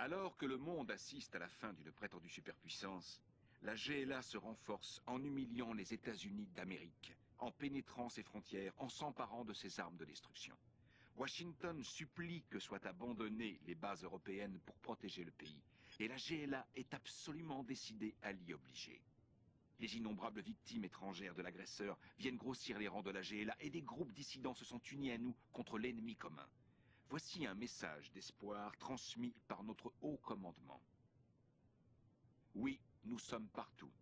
Alors que le monde assiste à la fin d'une prétendue superpuissance, la GLA se renforce en humiliant les États-Unis d'Amérique, en pénétrant ses frontières, en s'emparant de ses armes de destruction. Washington supplie que soient abandonnées les bases européennes pour protéger le pays, et la GLA est absolument décidée à l'y obliger. Les innombrables victimes étrangères de l'agresseur viennent grossir les rangs de la GLA et des groupes dissidents se sont unis à nous contre l'ennemi commun. Voici un message d'espoir transmis par notre haut commandement. Oui, nous sommes partout.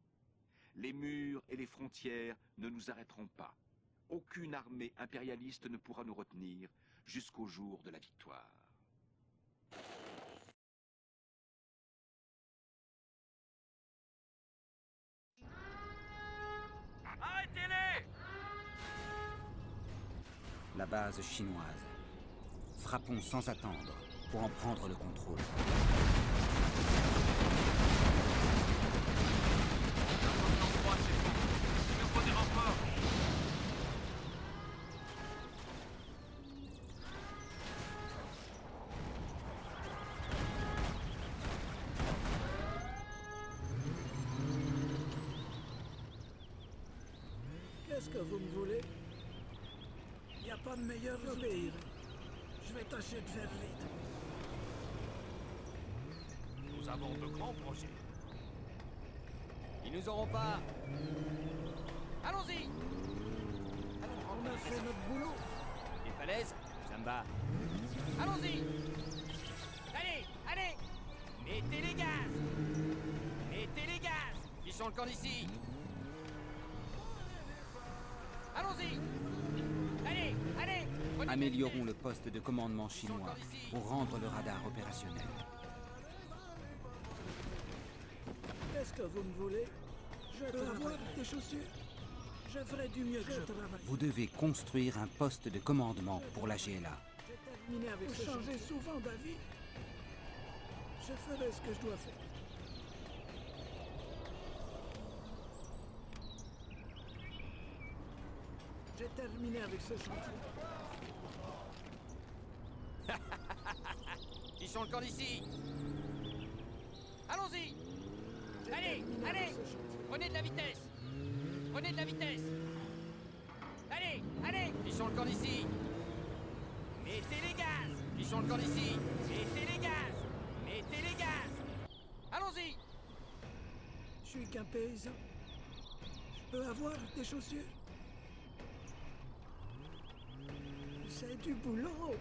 Les murs et les frontières ne nous arrêteront pas. Aucune armée impérialiste ne pourra nous retenir jusqu'au jour de la victoire. Arrêtez-les! La base chinoise. Frappons sans attendre pour en prendre le contrôle. Il nous faut des renforts! Qu'est-ce que vous me voulez? Y a pas de meilleur obéir. Je vais tâcher de faire vite. Nous avons de grands projets. Ils nous auront pas. Allons-y. On a fait notre boulot. Les falaises, ça me va. Allons-y. Allez, allez. Mettez les gaz. Mettez les gaz. Fichons le camp d'ici. Allons-y. Allez, allez. Prenez Améliorons le poste de commandement chinois pour rendre le radar opérationnel. Qu'est-ce que vous me voulez? Je peux avoir des chaussures? Je ferai du mieux que je travaille. Vous devez construire un poste de commandement pour la GLA. J'ai terminé avec ce changer souvent d'avis. Je ferai ce que je dois faire. J'ai terminé avec ce chantier. Fichons le camp d'ici. Allons-y. Allez, allez. Prenez de la vitesse. Prenez de la vitesse. Allez, allez. Fichons le camp d'ici. Mettez les gaz. Fichons le camp d'ici. Mettez les gaz. Mettez les gaz. Allons-y. Je suis qu'un paysan. Je peux avoir des chaussures? C'est du boulot.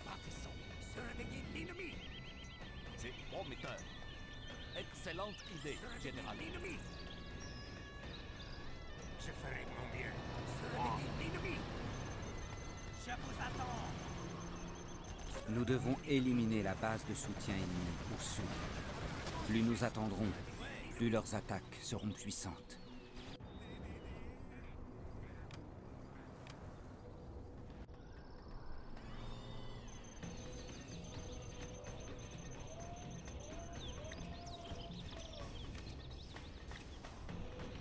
Partissons. Surveiller l'ennemi. C'est prometteur. Excellente idée, général. L'ennemi. Je ferai mon bien. Surveiller l'ennemi. Je vous attends. Nous devons éliminer la base de soutien ennemi au sud. Plus nous attendrons, plus leurs attaques seront puissantes.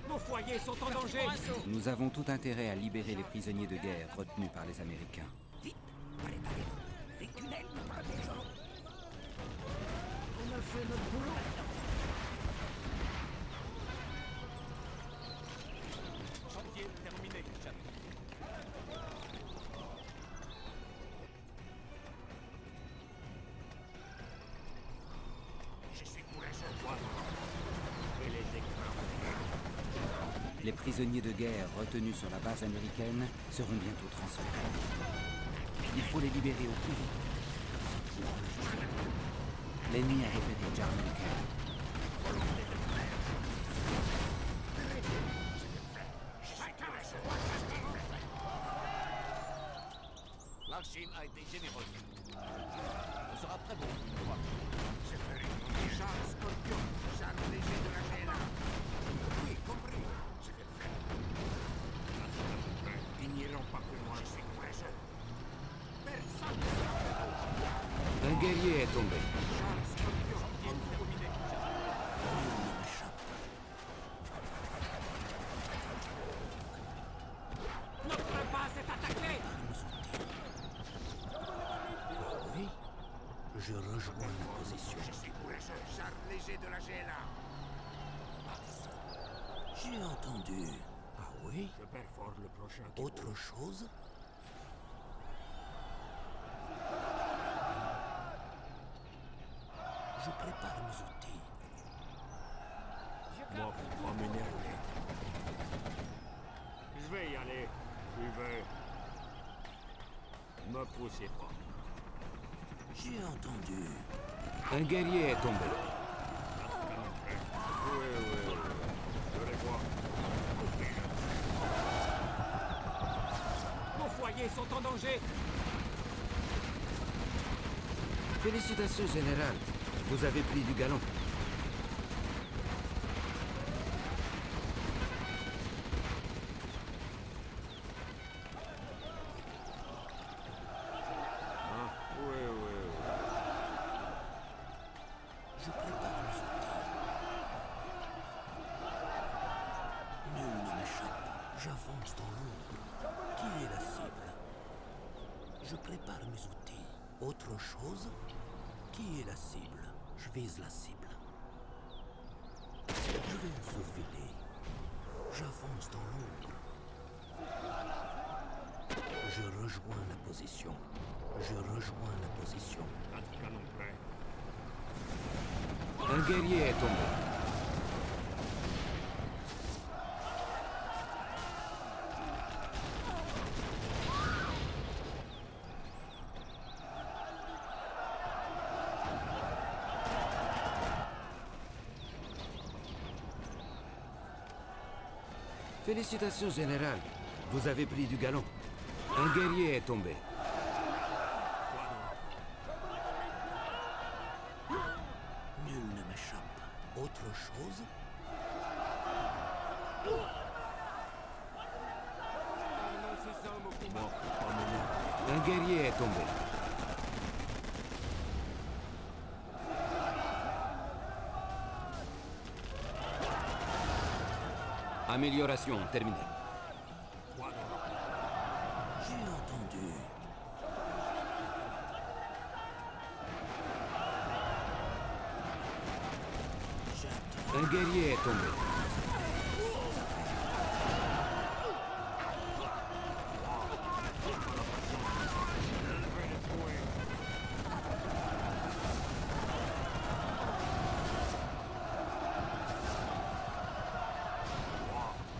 Nos foyers sont en danger. Nous avons tout intérêt à libérer les prisonniers de guerre retenus par les Américains. Vite, préparez-vous. Des tunnels nous protégeant. On a fait notre boulot. Chantier terminé, chef. Je suis courageux, moi. Et les écrans. Les prisonniers de guerre retenus sur la base américaine seront bientôt transférés. Il faut les libérer au plus vite. L'ennemi a repéré Jarman Camp. La Chine a été généreuse. On sera très bon. Je ferai mon char Scorpion, char léger de la GLA. Oui, compris. Je vais le faire. Ils n'iront pas plus loin, je suis courageux. Personne ne sera Un guerrier est tombé. char Scorpion, terminé. Notre base est attaquée. rejoins la position. Je suis pour les chars légers de la GLA. J'ai entendu. Ah oui? Je perfore le prochain. Autre chose? Je prépare mes outils. Moi, faut pas m'énerver. Je vais y aller. Suivez. Me poussez pas. J'ai entendu. Un guerrier est tombé. Oui. Je les vois. Nos foyers sont en danger. Félicitations, général. Vous avez pris du galon. Oui. Je prépare mes outils. Nul ne m'échappe. J'avance dans l'ombre. Qui est la cible? Je prépare mes outils. Autre chose? Qui est la cible? Je vise la cible. Je vais me faufiler. J'avance dans l'ombre. Je rejoins la position. Je rejoins la position. Notre canon prêt. Un guerrier est tombé. Félicitations, général. Vous avez pris du galon. Un guerrier est tombé. Nul ne m'échappe. Autre chose? Moi, faut pas m'énerver. Un guerrier est tombé. Amélioration terminée. J'ai entendu. J'attends. Un guerrier est tombé.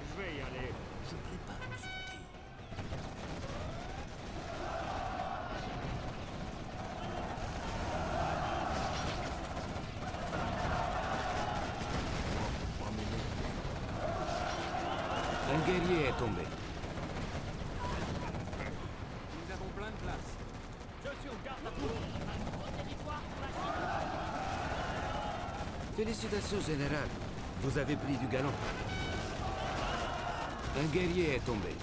Je vais y aller. Je prépare mes outils. Pas m'énerver. Un guerrier est tombé. Nous avons plein de place. Je suis au garde à vous. Félicitations, général. Vous avez pris du galon. Un guerrier est tombé.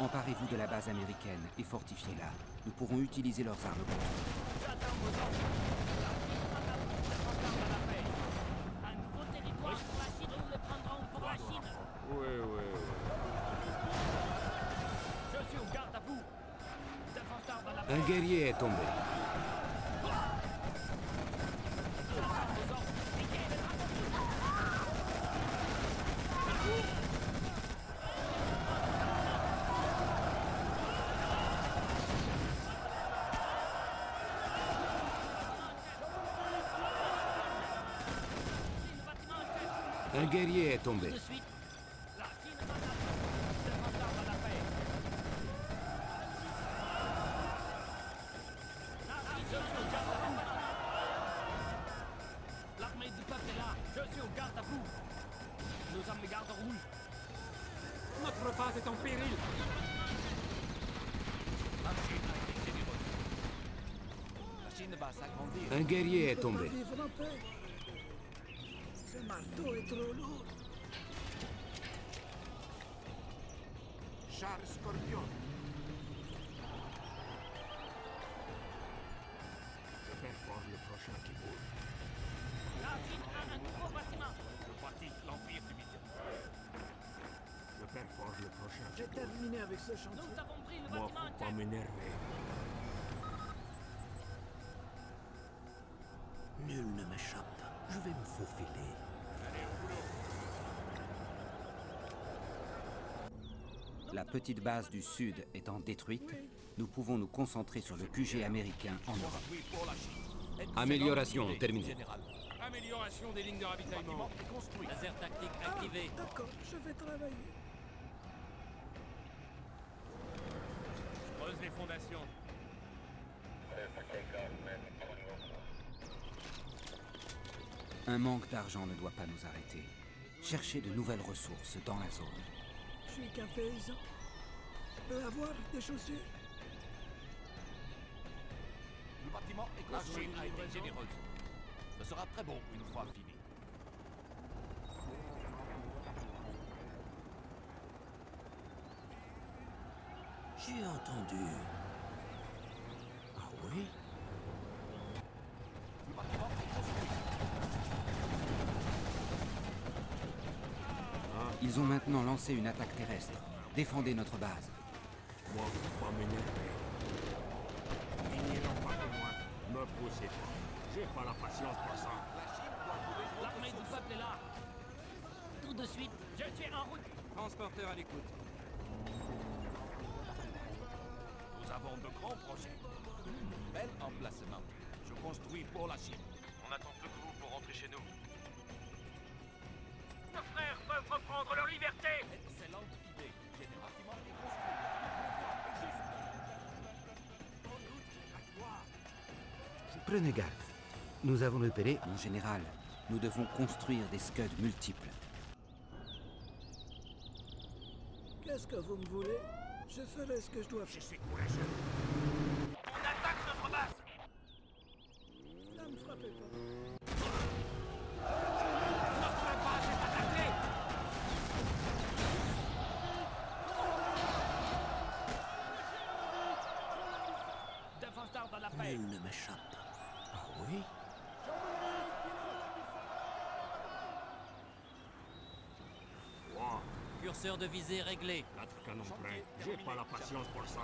Emparez-vous de la base américaine et fortifiez-la. Nous pourrons utiliser leurs armes contre eux. J'attends vos ordres. Un nouveau territoire pour la Chine. Nous le prendrons pour la Chine. Oui. Je suis au garde à vous. Défenseur de la paix. Un guerrier est tombé. J'attends vos ordres. Piquez les drapeaux. Un guerrier est tombé. De suite. La Chine m'attaque. Défenseur de la paix. Je suis au garde à vous. L'armée du peuple est là. Je suis au garde à vous. Nous sommes les gardes rouges. Notre base est en péril. La Chine a été généreuse. La Chine va s'agrandir. Un guerrier est Pas tombé. vivre en paix. Ce marteau est trop lourd. Char Scorpion. Je perfore le prochain qui bouge. La Chine a un nouveau bâtiment. Je pratique l'Empire du Midi. Je perforge le prochain. J'ai terminé avec ce chantier. Nous avons pris le Moi, bâtiment faut pas interne. m'énerver. Nul ne m'échappe. Je vais me faufiler. Allez, au boulot. La petite base du Sud étant détruite, nous pouvons nous concentrer sur le QG américain en Europe. Oui, pour la Chine. Amélioration Excellente idée, terminée. Général. Amélioration des lignes de Le ravitaillement. bâtiment est construit. Laser tactique Ah, activé. d'accord, je vais travailler. Creuse les fondations. Un manque d'argent ne doit pas nous arrêter. Chercher de nouvelles ressources dans la zone. Je suis qu'un paysan. Je peux avoir des chaussures? Le bâtiment est construit. La Chine a été généreuse. Ce sera très bon une fois fini. J'ai entendu. Ah oui? Le bâtiment est construit. Ils ont maintenant lancé une attaque terrestre. Défendez notre base. Moi, faut pas m'énerver. N'ignorons pas de moi. Me poussez pas. J'ai pas la patience pour ça. L'armée du peuple est là. Tout de suite, je suis en route. Transporteur à l'écoute. Nous avons de grands projets. Bel emplacement. Je construis pour la Chine. On attend peu que vous pour rentrer chez nous. Nos frères peuvent reprendre leur liberté. Excellente idée. Général. Le bâtiment est construit. Sans doute la gloire. Prenez garde. Nous avons repéré. Mon général, nous devons construire des Scuds multiples. Qu'est-ce que vous me voulez? Je ferai ce que je dois Je faire. suis courageux. On attaque notre base. Ne me frappez pas. Notre base est attaquée. Défenseur dans la paix. Nul ne m'échappe. Ah oui? Wow, Curseur de visée réglé. notre canon prêt. J'ai pas la patience pour ça.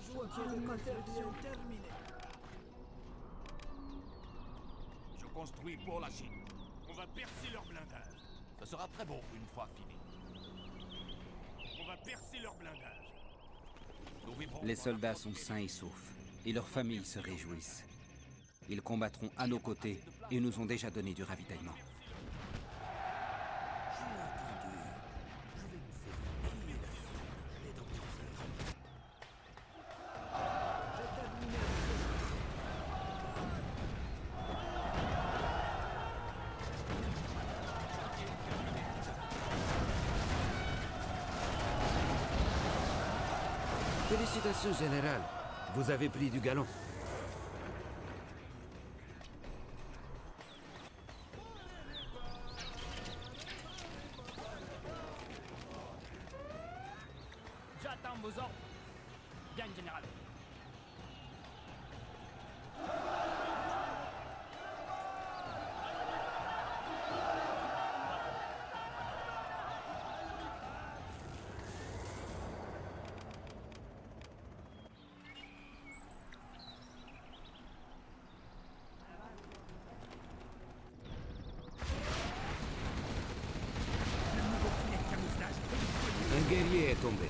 Chantier de construction terminé. Je construis pour la Chine. On va percer leur blindage. Ce sera très bon une fois fini. On va percer leur blindage. Nous vivrons Les dans soldats la sont prospérité. sains et saufs, et leurs familles se réjouissent. Ils combattront à nos côtés et nous ont déjà donné du ravitaillement. J'ai entendu. Je vais me faire payer la foule. Les dents de fer. J'ai terminé avec ce chantier. Félicitations, général. Vous avez pris du galon. J'attends vos ordres. Bien, général. Un guerrier est tombé.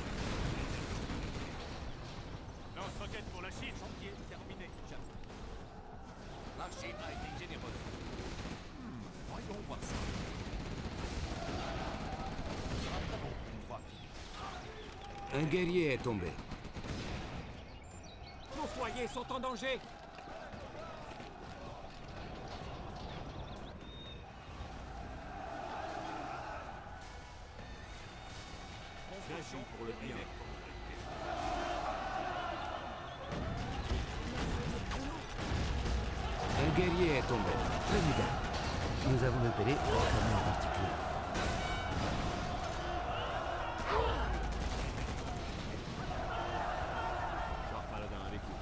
Lance-roquette pour la Chine. Chantier terminé. La Chine a été généreuse. Voyons voir ça. Ce sera très bon une fois fini. Un guerrier est tombé. Nos foyers sont en danger. J'agis pour le bien. Un guerrier est tombé. Prenez garde. Nous avons repéré un camion particulier. Genre paladin avec vous.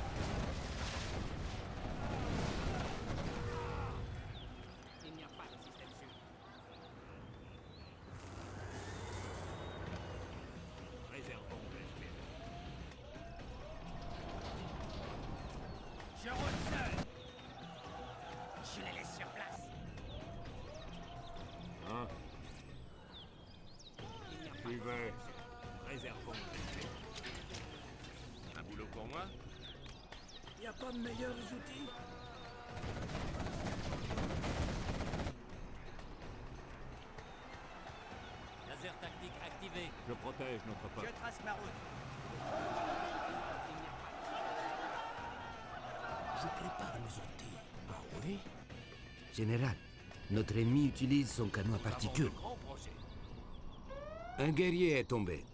Préservons l'esprit. Un boulot pour moi? Y a pas de meilleurs outils? Laser tactique activé. Je protège notre pote. Je trace ma route. Je prépare nos outils. Ah oui? Général, notre ennemi utilise son canon à particules. Grand projet. Un guerrier est tombé.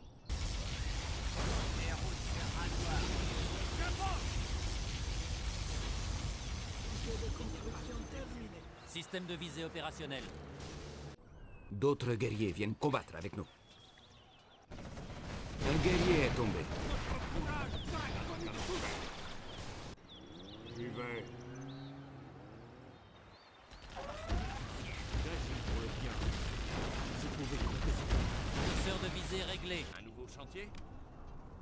J'ai de construction terminée. Système de visée opérationnel. D'autres guerriers viennent combattre avec nous. Un guerrier est tombé. J'y vais. J'agis pour le bien. Vous pouvez compter sur moi. Curseur de visée réglé. Un nouveau chantier?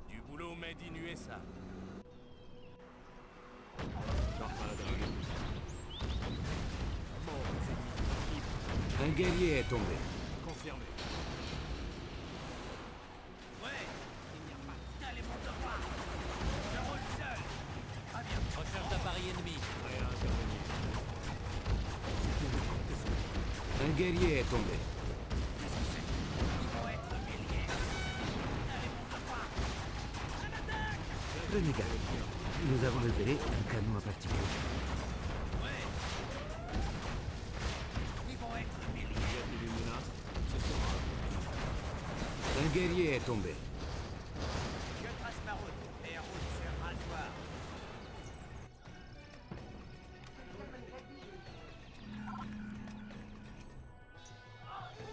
Du boulot made in USA. Un guerrier est tombé. Confirmé. Ouais, il n'y a pas d'aller mon devoir. Je roule seul. Très bien. Recherche d'appareil ennemi. Prêt à intervenir. Un guerrier est tombé. Ils vont être milliers. Allez mon devoir. Un attaque. Prenez garde. Nous avons repéré un canon à particules. Ouais. Ils vont être milliers. Y a-t-il une menace? Ce sera. Un guerrier est tombé. Je trace ma route. Et route sur rasoir.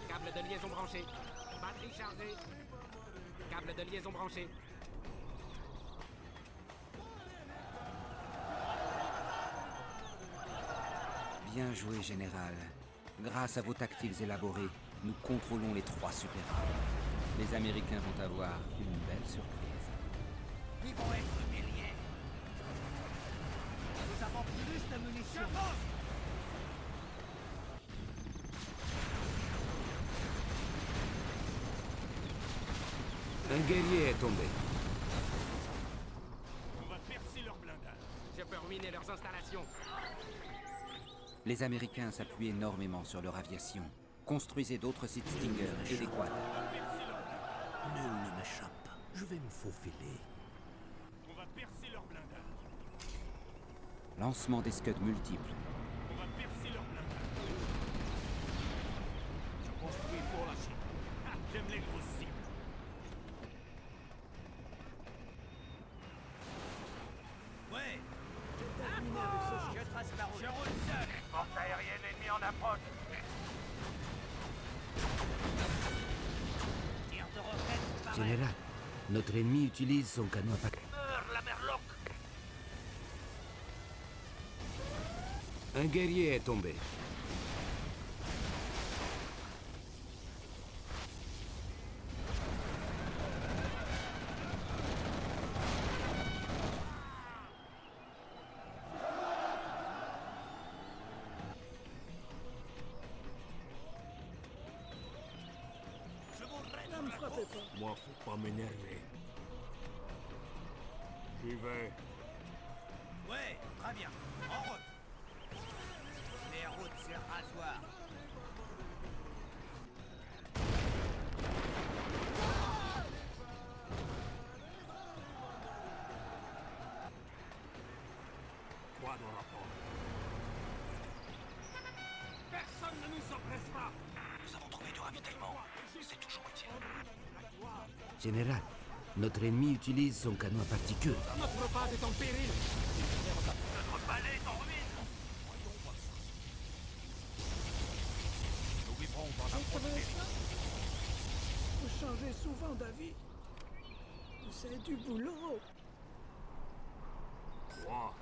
Câble de liaison branché. Batterie chargée. Câble de liaison branché. Bien joué, général. Grâce à vos tactiques élaborées, nous contrôlons les 3 super-armes. Les Américains vont avoir une belle surprise. Ils vont être milliers. Nous avons plus de munitions. Un guerrier est tombé. On va percer leur blindage. Je peux ruiner leurs installations. Les Américains s'appuient énormément sur leur aviation. Construisez d'autres sites Stinger et des quads. Nul ne m'échappe. Je vais me faufiler. On va percer leur blindage. Lancement des scuds multiples. On va percer leur blindage. Je construis pour la Chine. Ah, j'aime les grosses cibles. Ouais. J'ai terminé avec ce champ. Je trace ma route. Je roule seul. Force aérienne ennemie en approche. Tir de roquette. Pareil. Général, notre ennemi utilise son canon à particules. Meurs, la merloc. Un guerrier est tombé. Ne me frappez pas. Moi, faut pas m'énerver. J'y vais. Ouais, très bien. En route. Les routes sur rasoir. Quoi dans la porte? Personne ne nous oppressera. Nous avons trouvé du ravitaillement. C'est toujours utile. Général, notre ennemi utilise son canon à particules. Notre base est en péril. Notre palais est en ruine. Nous vivrons dans la Vous trouvez ça? Vous changez souvent d'avis. C'est du boulot. Quoi?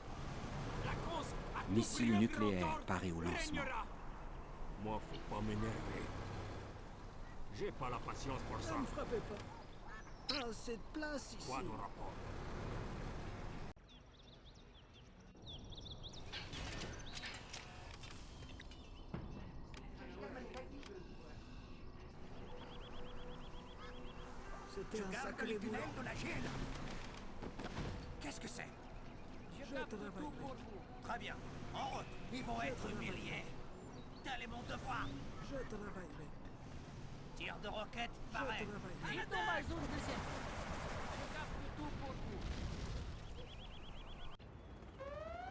La cause a tout Missile pris nucléaire l'ordre paré au lancement. régnera. Moi, faut pas m'énerver. J'ai pas la patience pour ça. Ne me frappez pas. Pas assez de place ici. Quoi dans la porte? C'était un Garde sacré les boulot. tunnels de la GLA. Qu'est-ce que c'est? Je travaille. Très bien. En route. Ils vont être humiliés. Tel est mon devoir. Je travaillerai. Tir de roquette, Je pareil. travaillerai.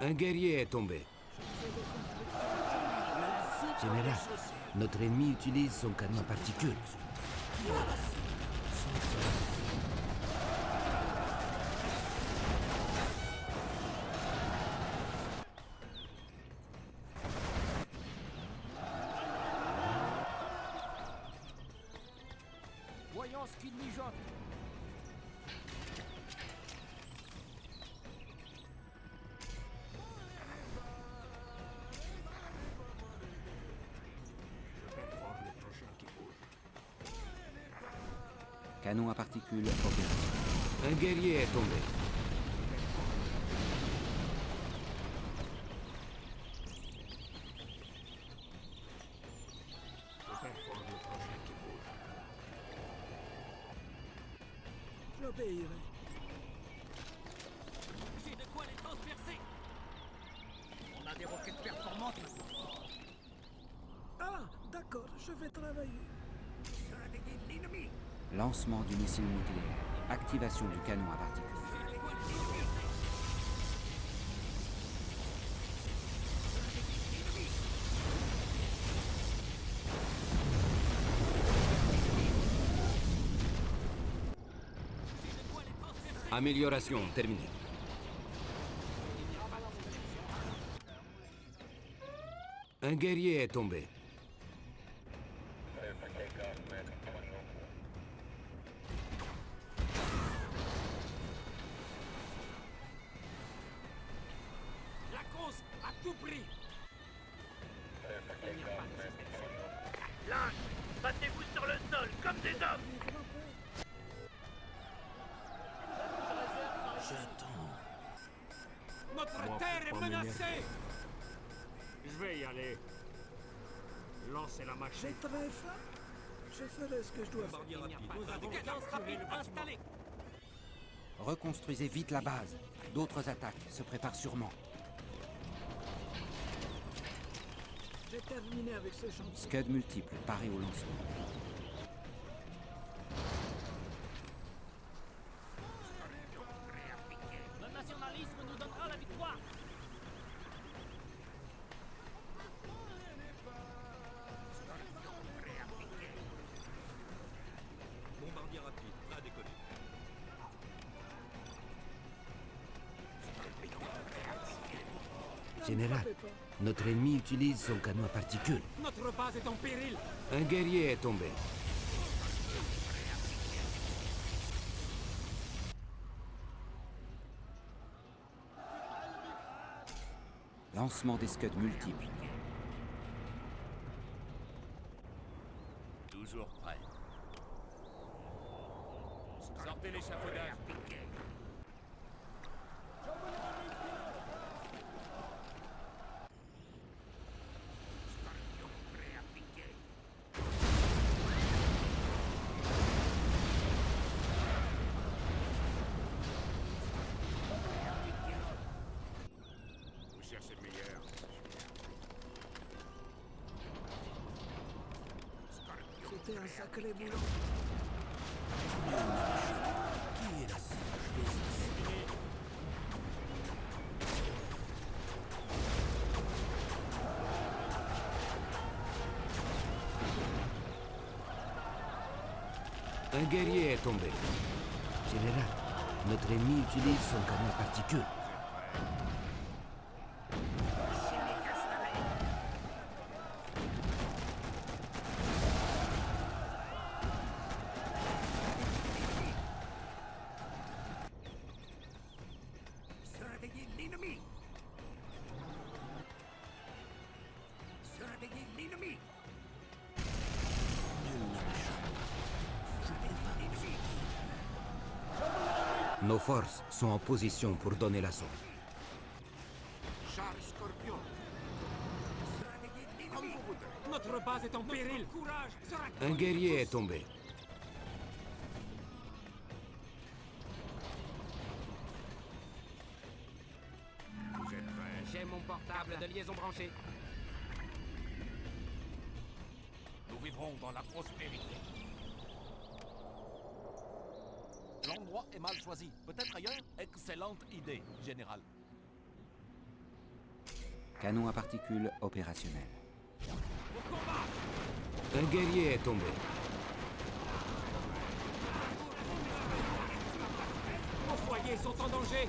Un guerrier est tombé. Général, notre ennemi utilise son canon à particules. Voyons ce qu'il mijote. Canon à particules opérationnel. Un guerrier est tombé. J'obéirai. J'ai de quoi les transpercer. On a des roquettes performantes maintenant. Ah, d'accord, je vais travailler. Surveillez l'ennemi. Lancement du missile nucléaire. Activation du canon à particules. Amélioration terminée. Un guerrier est tombé. La course à tout prix. Lâche! Battez-vous sur le sol comme des hommes! Notre terre est menacée. Je vais y aller. Lancez la machine. J'ai très faim. Je ferai ce que je dois faire. Nous avons cadence rapide installée. Reconstruisez vite la base. D'autres attaques se préparent sûrement. J'ai terminé avec ce chantier. Scud multiple paré au lancement. Le nationalisme nous donnera la victoire. Bombardier rapide, prêt à décoller. Général, notre ennemi utilise son canon à particules. Notre base est en péril. Un guerrier est tombé. Lancement des Scuds multiples. Toujours prêt. Sortez l'échafaudage. Vous cherchez le meilleur. C'était un sacré boulot. Un guerrier est tombé. Général, notre ennemi utilise son canon à particules. Surveillez l'ennemi. Surveillez l'ennemi. Nos forces sont en position pour donner l'assaut. Charge Scorpion. Surveillez l'ennemi. Notre base est en péril. Courage. Un guerrier est tombé. Câble de liaison branché. Nous vivrons dans la prospérité. L'endroit est mal choisi. Peut-être ailleurs? Excellente idée, général. Canon à particules opérationnel. Un guerrier est tombé. Nos foyers sont en danger.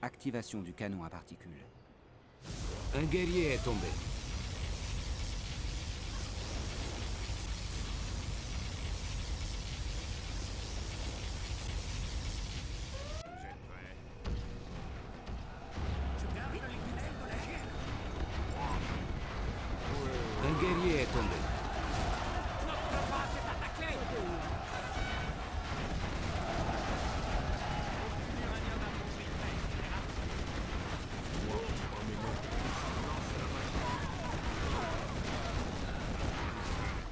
Activation du canon à particules. Un guerrier est tombé. Un guerrier est tombé. Notre base est attaquée.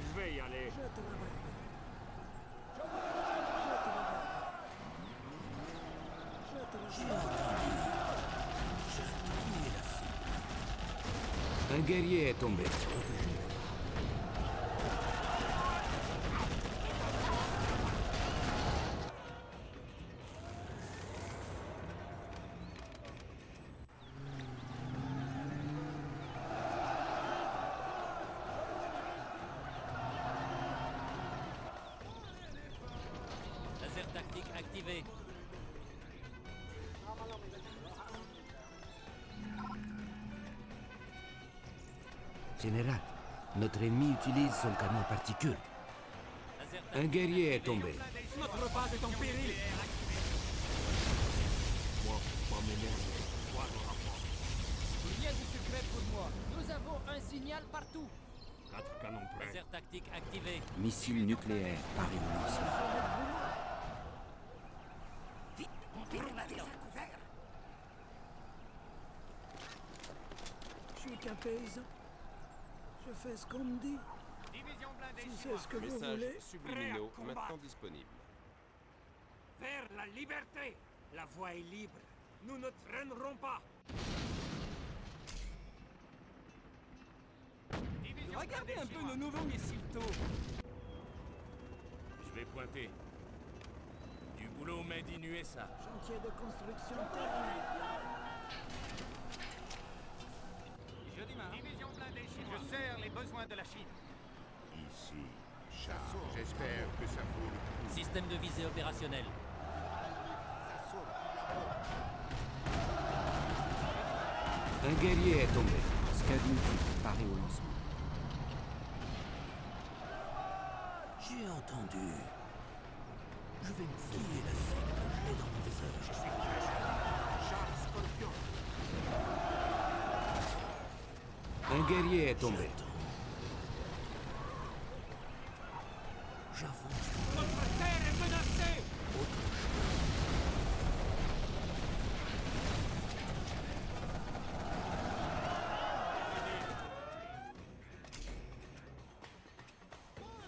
Je vais y aller. Je te le rappelle. Je te le rappelle. Un guerrier est tombé. Laser tactique activé. Général, notre ennemi utilise son canon à particules. Laser Un tactique guerrier est activé. tombé. Notre base est en péril. Rien de secret pour moi. Nous avons un signal partout. 4 canons prêts. Laser tactique activé. Missile nucléaire paré au lancement. Je suis qu'un paysan. Je fais ce qu'on me dit. Division blindée. Si c'est ce que vous voulez. subliminaux maintenant disponibles. Vers la liberté. La voie est libre. Nous ne traînerons pas. Regardez un peu nos nouveaux missiles tôt. Je vais pointer. Du boulot made in USA. Chantier de construction terminé. Je démarre. Division blindée chinoise. Je sers les besoins de la Chine. Ici, Charles. J'espère que ça fout. Système de visée opérationnel. Un guerrier est tombé. Scud multiple paré au lancement. J'ai entendu. Je vais me fouiller la cible. Je l'ai dans mon visage. Je suis Charles Scorpion. Un guerrier est tombé. J'avance. Notre terre est menacée.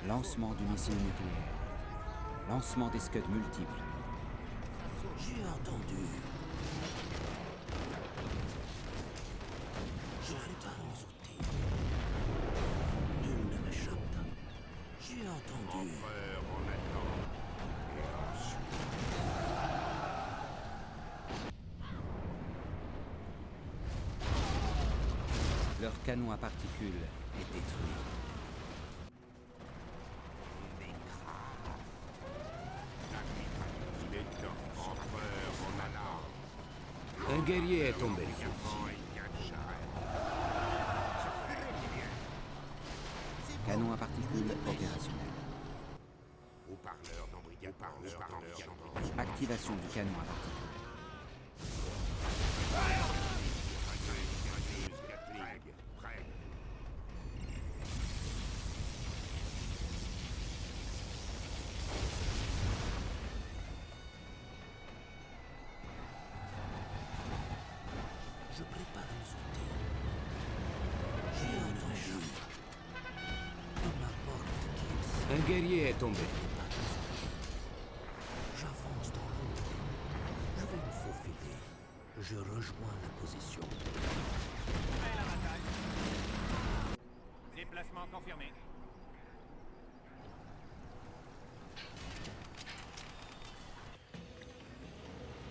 Lancement du missile nucléaire. Lancement des Scuds multiples. J'ai entendu. Je prépare mes outils. Nul ne m'échappe. J'ai entendu. Empereur, on attend. Et ensuite, Leur canon à particules est détruit. il est temps. Empereur, on attend. Un guerrier est tombé. Diamant et 4 charrettes. Canon à particules opérationnel. Haut-parleur d'embrigade. Activation du canon à particules. Prêt. Je prépare mes outils. J'ai entendu. Peu m'importe qui. Un guerrier est tombé. J'avance dans l'ombre. Je vais me confirmé.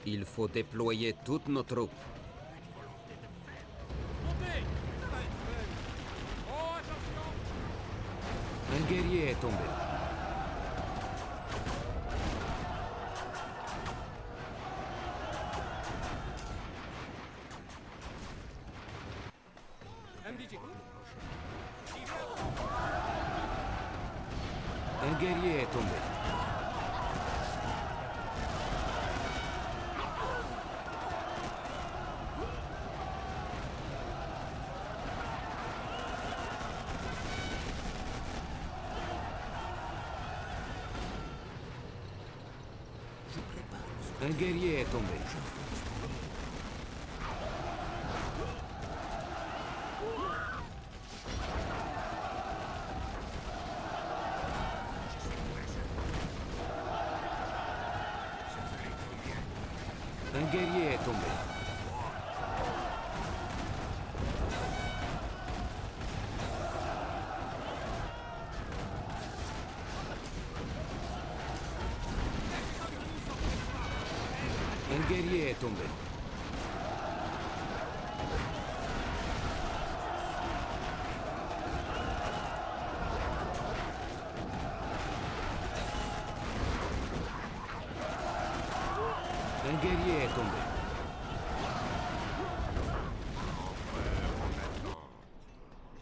Il faut déployer toutes nos troupes. Montez! Oh, attention! Un guerrier est tombé. Un guerrier est tombé. Un guerrier est tombé. Un guerrier est tombé. Un guerrier est tombé. Un guerrier est tombé.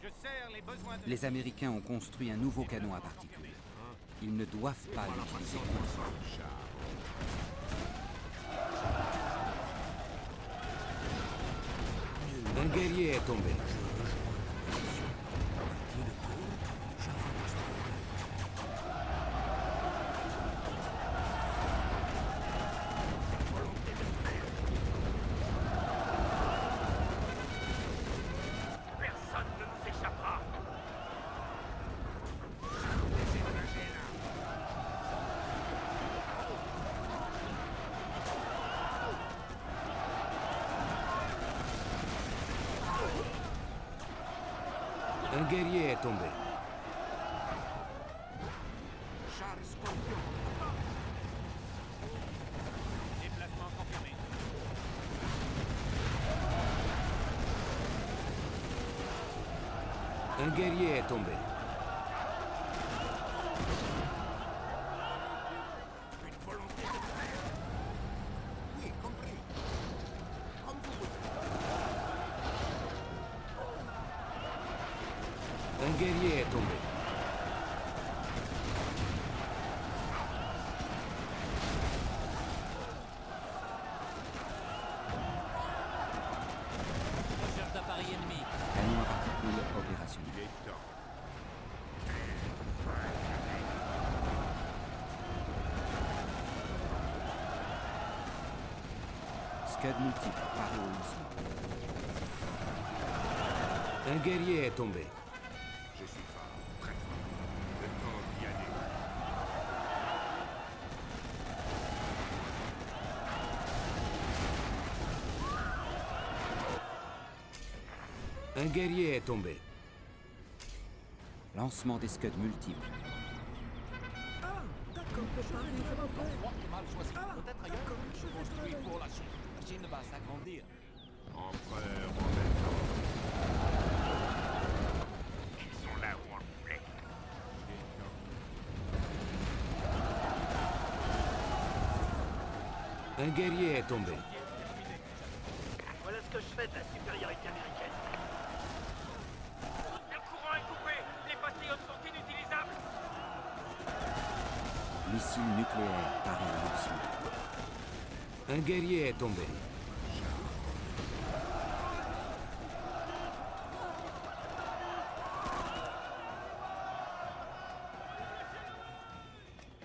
Je sers les besoins de... Les Américains ont construit un nouveau canon à particules. Ils ne doivent pas l'utiliser contre nous. Un guerrier est tombé. Personne ne nous échappera. Un guerrier est tombé. Char Scorpion. Déplacement confirmé. Un guerrier est tombé. Une volonté de faire. Oui, compris. Comme vous voulez. Un guerrier est tombé. Recherche d'appareil ennemi. Canon à particules opérationnel. Il est temps. Scud multiple paré au lancement. Un guerrier est tombé. Je suis fort, très fort. Le temps d'y aller. Un guerrier est tombé. Lancement des Scuds multiples. Ah, d'accord, préparez-vous vraiment prêt. L'endroit est mal choisi. Ah, Peut-être ailleurs. d'accord, Je je vais construis travailler. pour la Chine. La Chine va s'agrandir. Empereur en même temps. Ils sont là où on le voulait. Il est temps. Un guerrier est tombé. Voilà ce que je fais de la supériorité américaine. Le courant est coupé. Les patriotes sont inutilisables. Missile nucléaire paré au lancement. Un guerrier est tombé.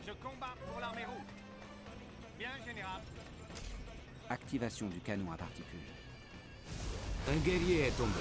Je combats pour l'armée rouge. Bien, général. Activation du canon à particules. Un guerrier est tombé.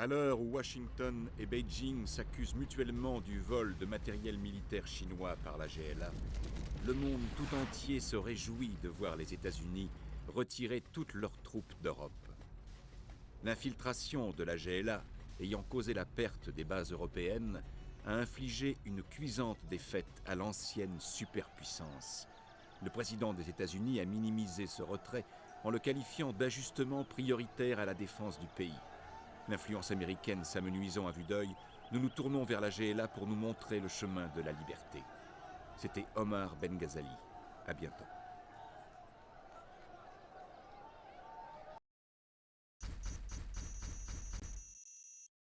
À l'heure où Washington et Beijing s'accusent mutuellement du vol de matériel militaire chinois par la GLA, le monde tout entier se réjouit de voir les États-Unis retirer toutes leurs troupes d'Europe. L'infiltration de la GLA, ayant causé la perte des bases européennes, a infligé une cuisante défaite à l'ancienne superpuissance. Le président des États-Unis a minimisé ce retrait en le qualifiant d'ajustement prioritaire à la défense du pays. L'influence américaine s'amenuisant à vue d'œil, nous nous tournons vers la GLA pour nous montrer le chemin de la liberté. C'était Omar Ben Ghazali. À bientôt.